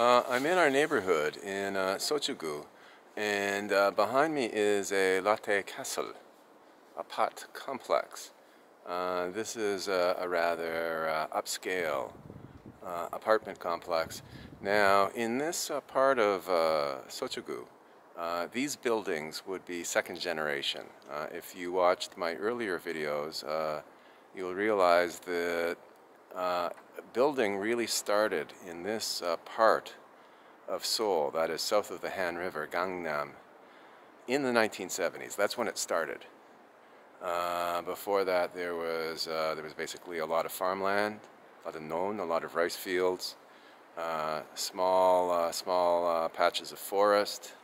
I'm in our neighborhood in Seoul, and behind me is a latte castle, a pot complex. This is a rather upscale apartment complex. Now, in this part of Seoul, these buildings would be second generation. If you watched my earlier videos, you'll realize that building really started in this part of Seoul, that is south of the Han River, Gangnam, in the 1970s. That's when it started. Before that, there was basically a lot of farmland, a lot of a lot of rice fields, small patches of forest,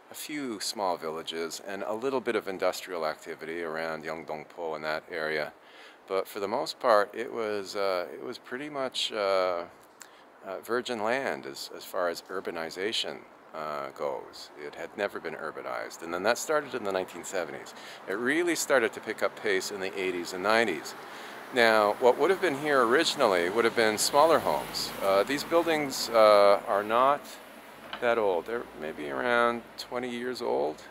a few small villages, and a little bit of industrial activity around Yeongdongpo and that area. But for the most part, it was pretty much virgin land as far as urbanization goes. It had never been urbanized, and then that started in the 1970s. It really started to pick up pace in the 80s and 90s. Now, what would have been here originally would have been smaller homes. These buildings are not that old. They're maybe around 20 years old,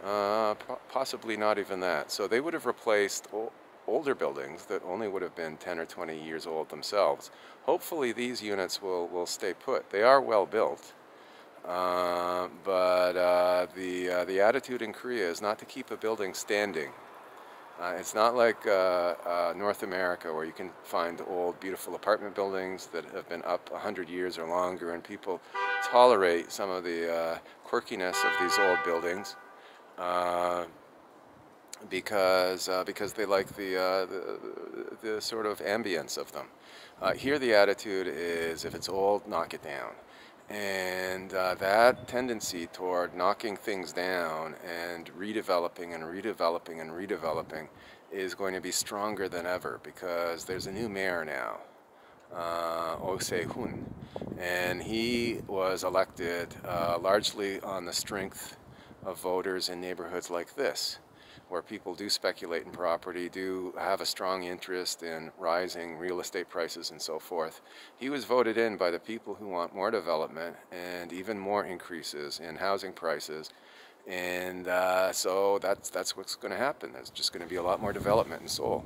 possibly not even that. So they would have replaced older buildings that only would have been 10 or 20 years old themselves. Hopefully these units will stay put. They are well built, but the attitude in Korea is not to keep a building standing. It's not like North America, where you can find old, beautiful apartment buildings that have been up 100 years or longer, and people tolerate some of the quirkiness of these old buildings because they like the sort of ambience of them. Here the attitude is, if it's old, knock it down. And that tendency toward knocking things down and redeveloping and redeveloping and redeveloping is going to be stronger than ever, because there's a new mayor now, Oh Se-hoon, and he was elected largely on the strength of voters in neighborhoods like this, where people do speculate in property, do have a strong interest in rising real estate prices and so forth. He was voted in by the people who want more development and even more increases in housing prices. And so that's what's going to happen. There's just going to be a lot more development in Seoul.